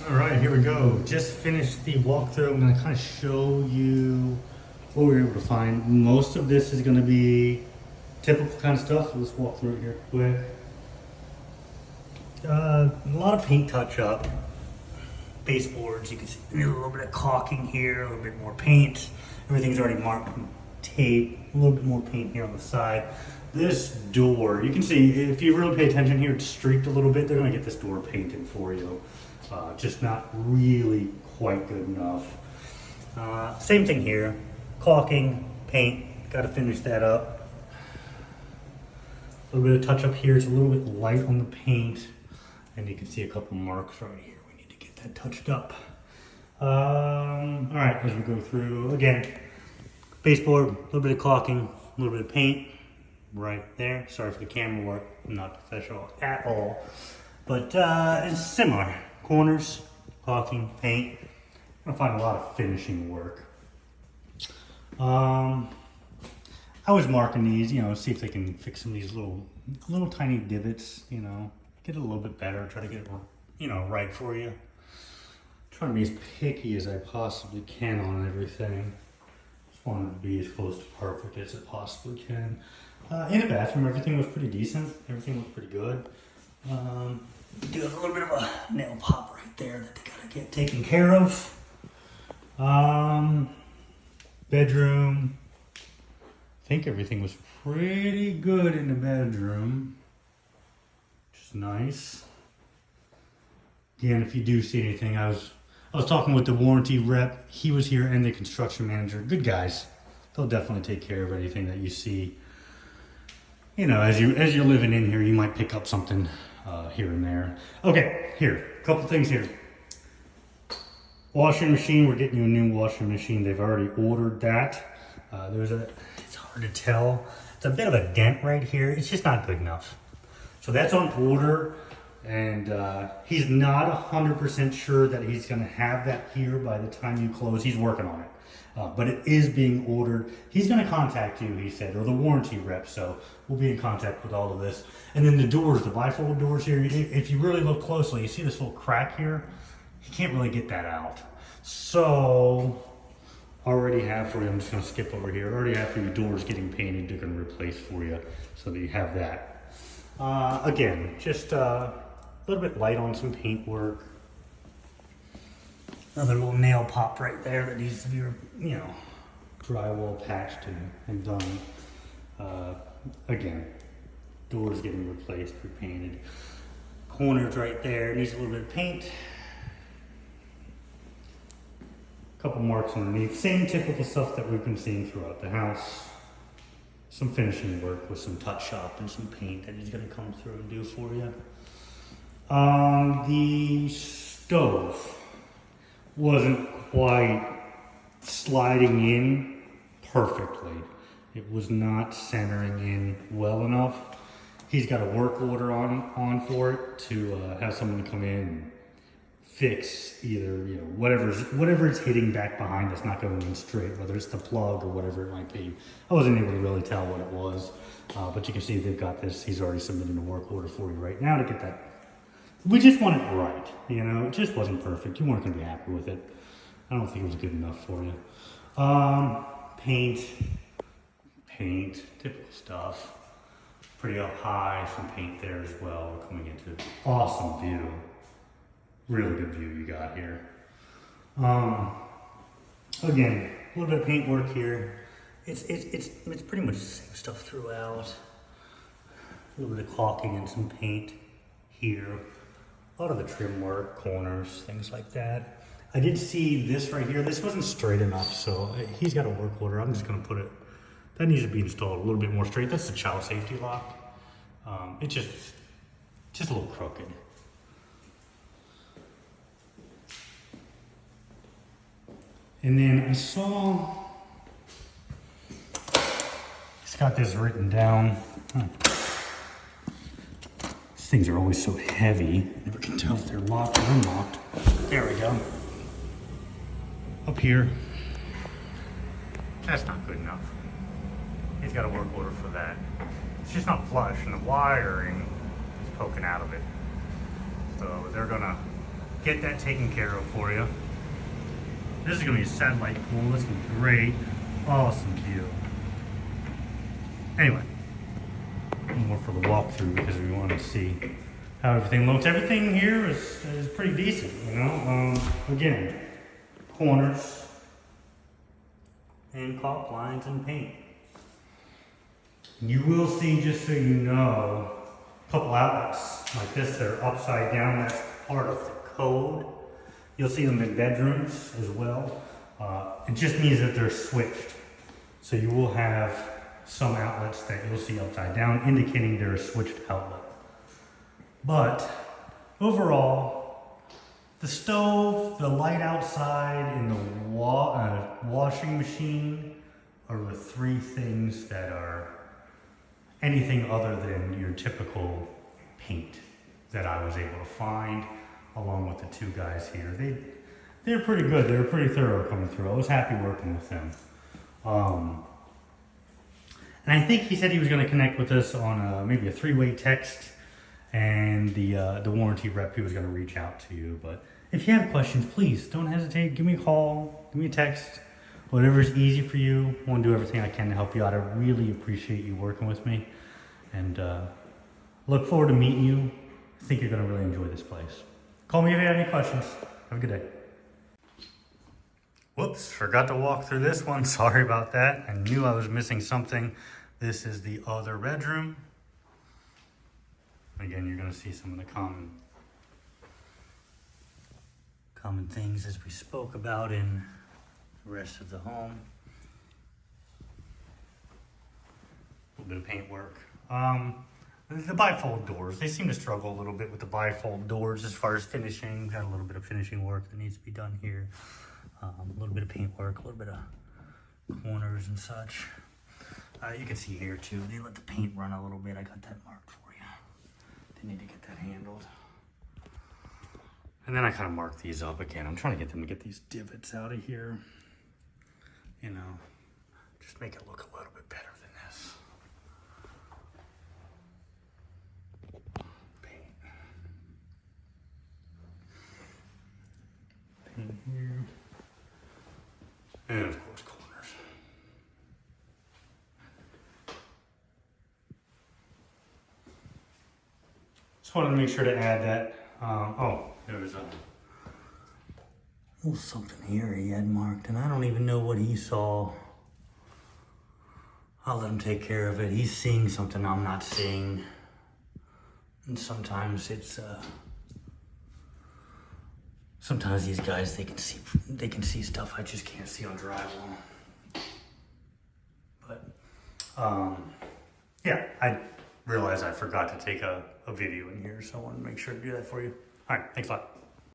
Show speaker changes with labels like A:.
A: All right, here we go. Just finished the walkthrough. I'm going to kind of show you what we were able to find. Most of this is going to be typical kind of stuff. So let's walk through it here quick. A lot of paint touch up. Baseboards, you can see a little bit of caulking here, a little bit more paint. Everything's already marked with tape. A little bit more paint here on the side. This door, you can see if you really pay attention here, it's streaked a little bit. They're going to get this door painted for you. Just not really quite good enough. Same thing here. Caulking, paint, got to finish that up. A little bit of touch up here. It's a little bit light on the paint. And you can see a couple marks right here. We need to get that touched up. All right, as we go through, again, baseboard, a little bit of caulking, a little bit of paint right there. Sorry for the camera work. I'm not professional at all. But it's similar. Corners, caulking, paint. I'm gonna find a lot of finishing work. I was marking these, see if they can fix some of these little tiny divots, get it a little bit better, try to get it, right for you. Trying to be as picky as I possibly can on everything. Just wanted to be as close to perfect as it possibly can. In the bathroom, everything was pretty decent. Everything was pretty good. Do have a little bit of a nail pop right there that they gotta get taken care of. Bedroom. I think everything was pretty good in the bedroom, which is nice. Again, if you do see anything, I was talking with the warranty rep. He was here and the construction manager. Good guys. They'll definitely take care of anything that you see. As you're living in here, you might pick up something here and there. Okay, here, a couple things here. Washing machine, we're getting you a new washing machine. They've already ordered that. It's hard to tell. It's a bit of a dent right here. It's just not good enough. So that's on order, and he's not 100% sure that he's gonna have that here by the time you close. He's working on it. But it is being ordered. He's going to contact you, he said, or the warranty rep, so we'll be in contact with all of this. And then the doors, the bifold doors here, if you really look closely, you see this little crack here? You can't really get that out. So, already have for you, I'm just going to skip over here, already have for your doors getting painted, they're going to replace for you, so that you have that. Again, just a little bit light on some paint work. Another little nail pop right there that needs to be, drywall patched and done. Again, doors getting replaced, repainted. Corners right there, needs a little bit of paint. Couple marks underneath. Same typical stuff that we've been seeing throughout the house. Some finishing work with some touch up and some paint that he's going to come through and do for you. The stove wasn't quite sliding in perfectly. It was not centering in well enough. He's got a work order on for it to have someone come in and fix either whatever it's hitting back behind that's not going in straight, whether it's the plug or whatever it might be. I wasn't able to really tell what it was, but you can see they've got this. He's already submitting a work order for you right now to get that. We just want it right, it just wasn't perfect. You weren't going to be happy with it. I don't think it was good enough for you. Paint, typical stuff. Pretty up high, some paint there as well. We're coming into awesome view. Really good view you got here. Again, a little bit of paint work here. It's pretty much the same stuff throughout. A little bit of caulking and some paint here. A lot of the trim work, corners, things like that. I did see this right here. This wasn't straight enough, so he's got a work order. I'm just gonna put it, that needs to be installed a little bit more straight. That's the child safety lock. It's just a little crooked. And then I saw, it's got this written down. Things are always so heavy. Never can tell if they're locked or unlocked. There we go. Up here. That's not good enough. He's got a work order for that. It's just not flush and the wiring is poking out of it. So they're gonna get that taken care of for you. This is gonna be a satellite pool. This is gonna be great. Awesome view. Anyway, more for the walkthrough because we want to see how everything looks. Everything here is pretty decent, you know. Again, corners and caulk lines and paint. You will see, just so you know, a couple outlets like this that are upside down. That's part of the code. You'll see them in bedrooms as well. It just means that they're switched. So you will have some outlets that you'll see upside down, indicating they're a switched outlet. But overall, the stove, the light outside, and the washing machine are the three things that are anything other than your typical paint that I was able to find, along with the two guys here. They're pretty good. They were pretty thorough coming through. I was happy working with them. And I think he said he was going to connect with us on maybe a three-way text, and the warranty rep, he was going to reach out to you. But if you have questions, please don't hesitate. Give me a call, give me a text, whatever's easy for you. I want to do everything I can to help you out. I really appreciate you working with me, and look forward to meeting you. I think you're going to really enjoy this place. Call me if you have any questions. Have a good day. Whoops, forgot to walk through this one. Sorry about that. I knew I was missing something. This is the other bedroom. Again, you're going to see some of the common things as we spoke about in the rest of the home. A little bit of paint work. The bifold doors, they seem to struggle a little bit with the bifold doors as far as finishing. Got a little bit of finishing work that needs to be done here. A little bit of paint work, a little bit of corners and such. You can see here too, they let the paint run a little bit. I got that marked for you. They need to get that handled. And then I kind of mark these up again. I'm trying to get them to get these divots out of here. You know, just make it look a little bit better than this. Paint. Paint here. And of course, corners. Just wanted to make sure to add that. There was a little something here he had marked, and I don't even know what he saw. I'll let him take care of it. He's seeing something I'm not seeing. And sometimes it's, sometimes these guys, they can see stuff I just can't see on drywall. But, yeah, I realized I forgot to take a video in here, so I wanted to make sure to do that for you. All right, thanks a lot.